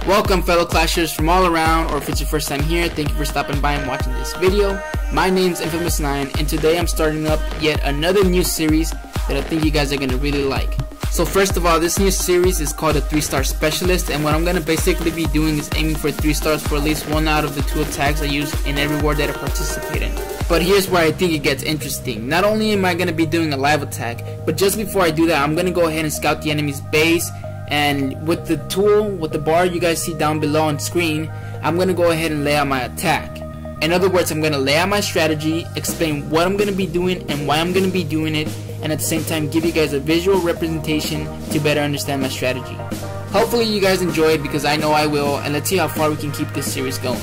Welcome fellow clashers from all around, or if it's your first time here, thank you for stopping by and watching this video. My name's Infamous9 and today I'm starting up yet another new series that I think you guys are going to really like. So first of all, this new series is called a 3-star specialist, and what I'm going to basically be doing is aiming for 3 stars for at least one out of the 2 attacks I use in every war that I participate in. But here's where I think it gets interesting. Not only am I going to be doing a live attack, but just before I do that, I'm going to go ahead and scout the enemy's base. And with the tool, with the bar you guys see down below on screen, I'm going to go ahead and lay out my attack. In other words, I'm going to lay out my strategy, explain what I'm going to be doing and why I'm going to be doing it, and at the same time give you guys a visual representation to better understand my strategy. Hopefully you guys enjoy it, because I know I will, and let's see how far we can keep this series going.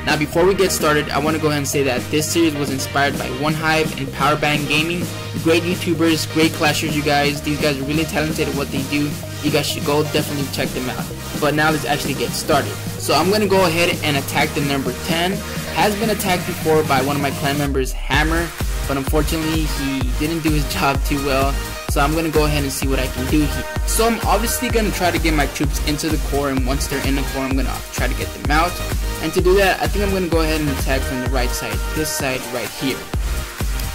Now before we get started, I want to go ahead and say that this series was inspired by OneHive and Powerbang Gaming. Great YouTubers, great clashers you guys. These guys are really talented at what they do. You guys should go definitely check them out. But now let's actually get started. So I'm going to go ahead and attack the number 10. Has been attacked before by one of my clan members, Hammer, but unfortunately he didn't do his job too well. So I'm going to go ahead and see what I can do here. So I'm obviously going to try to get my troops into the core, and once they're in the core I'm going to try to get them out. And to do that, I think I'm going to go ahead and attack from the right side, this side right here.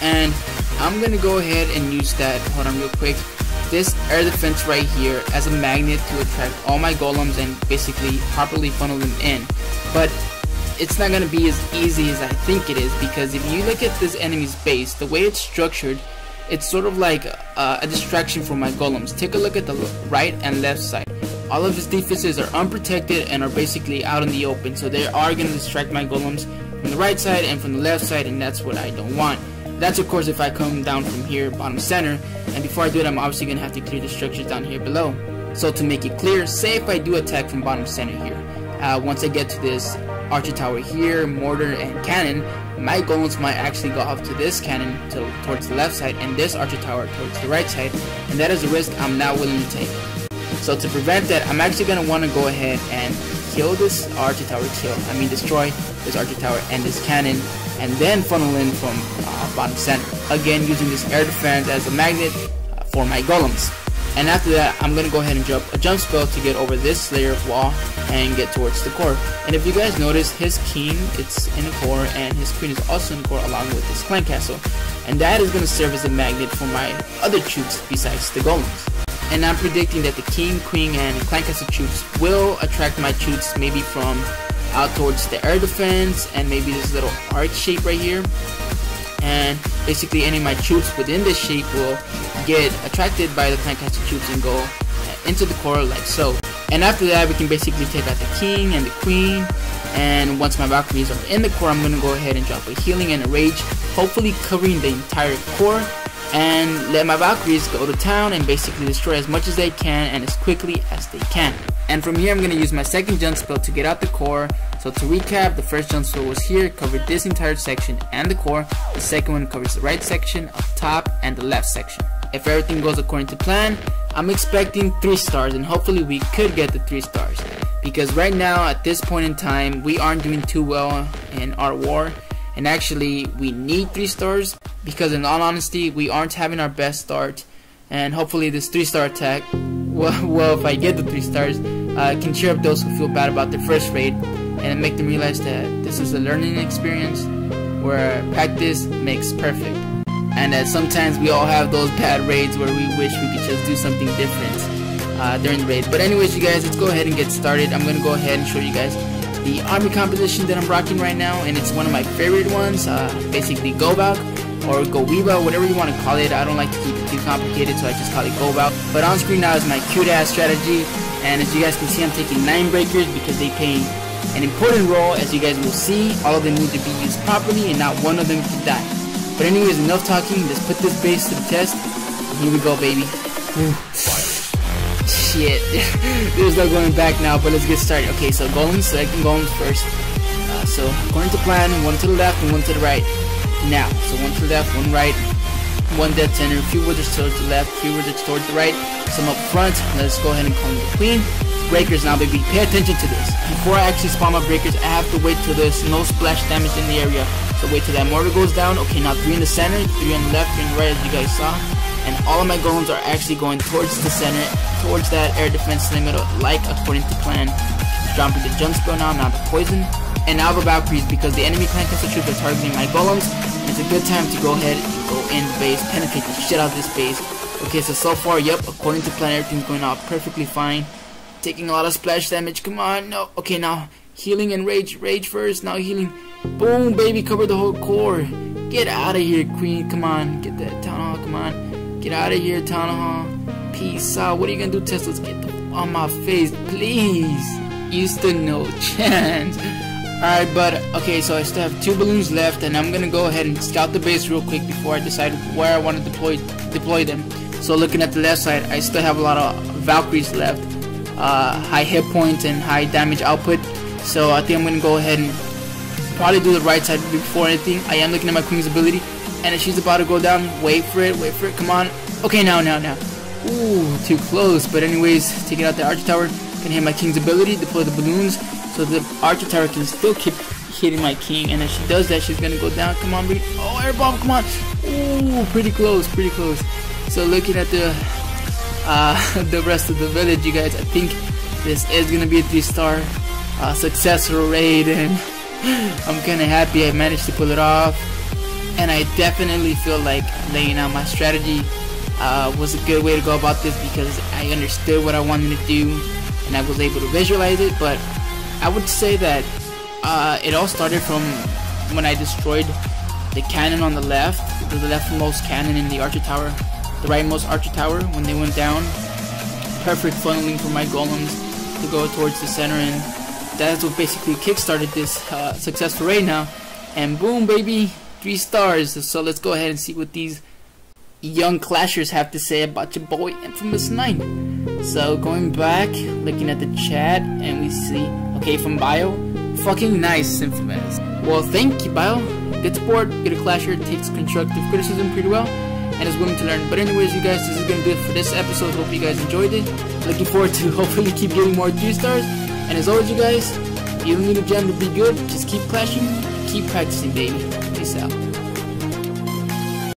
And I'm going to go ahead and use that, hold on real quick, this air defense right here as a magnet to attract all my golems and basically properly funnel them in. But it's not going to be as easy as I think it is, because if you look at this enemy's base, the way it's structured, it's sort of like a distraction for my golems. Take a look at the right and left side. All of his defenses are unprotected and are basically out in the open, so they are going to distract my golems from the right side and from the left side, and that's what I don't want. That's of course if I come down from here, bottom center, and before I do it I'm obviously going to have to clear the structures down here below. So to make it clear, say if I do attack from bottom center here, once I get to this archer tower here, mortar and cannon, my golems might actually go off to this cannon towards the left side and this archer tower towards the right side, and that is a risk I'm not willing to take. So to prevent that, I'm actually going to want to go ahead and kill this archer tower, destroy this archer tower and this cannon, and then funnel in from bottom center, again using this air defense as a magnet for my golems. And after that, I'm going to go ahead and drop a jump spell to get over this layer of wall and get towards the core. And if you guys notice, his king, it's in the core, and his queen is also in the core along with this clan castle, and that is going to serve as a magnet for my other troops besides the golems. And I'm predicting that the king, queen, and clan castle troops will attract my troops maybe from out towards the air defense and maybe this little arc shape right here. And basically any of my troops within this shape will get attracted by the clan castle troops and go into the core like so. And after that we can basically take out the king and the queen, and once my Valkyries are in the core I'm going to go ahead and drop a healing and a rage, hopefully covering the entire core, and let my Valkyries go to town and basically destroy as much as they can and as quickly as they can. And from here I'm going to use my second jump spell to get out the core. So to recap, the first jump spell was here, covered this entire section and the core. The second one covers the right section, up top, and the left section. If everything goes according to plan, I'm expecting 3 stars, and hopefully we could get the 3 stars. Because right now at this point in time we aren't doing too well in our war, and actually we need 3 stars, because in all honesty we aren't having our best start. And hopefully this 3-star attack, well if I get the 3 stars, can cheer up those who feel bad about their first raid and make them realize that this is a learning experience where practice makes perfect, and that sometimes we all have those bad raids where we wish we could just do something different during the raid. But anyways you guys, let's go ahead and get started. I'm going to go ahead and show you guys the army composition that I'm rocking right now, and it's one of my favorite ones, basically Gobak or Gowiba, whatever you want to call it. I don't like to keep it too complicated, so I just call it Gobak. But on screen now is my cute ass strategy, and as you guys can see I'm taking 9 breakers because they play an important role. As you guys will see, all of them need to be used properly and not one of them can die. But anyways, enough talking, let's put this base to the test. Here we go, baby. Shit, there's no going back now, but let's get started. Okay, so golems, selecting golems first. So according to plan, 1 to the left and 1 to the right. Now, so 1 to the left, 1 right, 1 dead center, a few wizards towards the left, a few wizards towards the right, some up front. Let's go ahead and call them the queen. Breakers now, baby, pay attention to this. Before I actually spawn my breakers, I have to wait till there's no splash damage in the area. So wait till that mortar goes down. Okay, now 3 in the center, 3 on the left, 3 on the right, as you guys saw. And all of my golems are actually going towards the center, towards that air defense limit, like according to plan. dropping the jump spell now, not the poison. And now the Valkyries, because the enemy clan castle troops are targeting my golems. It's a good time to go ahead and go in the base, penetrate the shit out of this base. Okay, so far, yep, according to plan, everything's going out perfectly fine. Taking a lot of splash damage, come on, no. Okay, now healing and rage first, now healing. Boom, baby, cover the whole core. Get out of here, queen, come on. Get that town hall, come on. Get out of here, town hall. Peace out. What are you gonna do, Teslas? Get the on my face, please. You stood no chance. Alright, but okay, so I still have 2 balloons left, and I'm gonna go ahead and scout the base real quick before I decide where I want to deploy them. So looking at the left side, I still have a lot of Valkyries left, high hit points and high damage output. So I think I'm gonna go ahead and probably do the right side before anything. I am looking at my queen's ability, and if she's about to go down, wait for it, come on. Okay, now. Ooh, too close. But anyways, taking out the archer tower, can hit my king's ability, deploy the balloons, so the archer tower can still keep hitting my king. And if she does that, she's gonna go down. Come on, baby. Oh, air bomb, come on. Ooh, pretty close. So looking at the rest of the village, you guys, I think this is gonna be a 3-star successful raid, and I'm kinda happy I managed to pull it off. And I definitely feel like laying out my strategy was a good way to go about this, because I understood what I wanted to do and I was able to visualize it. But I would say that it all started from when I destroyed the cannon on the left, the leftmost cannon in the archer tower, the rightmost archer tower. When they went down, perfect funneling for my golems to go towards the center, and that's what basically kickstarted this successful raid now. And boom, baby, 3 stars. So let's go ahead and see what these young clashers have to say about your boy Infamous 9. So going back, looking at the chat, and we see, okay, from Bio, fucking nice, Infamous. Well, thank you, Bio. Good support, good a clasher, takes constructive criticism pretty well, and is willing to learn. But anyways, you guys, this is gonna do it for this episode. Hope you guys enjoyed it. Looking forward to hopefully keep getting more 3 stars. And as always, you guys, you don't need a gem to be good. Just keep clashing, keep practicing, baby. Peace out.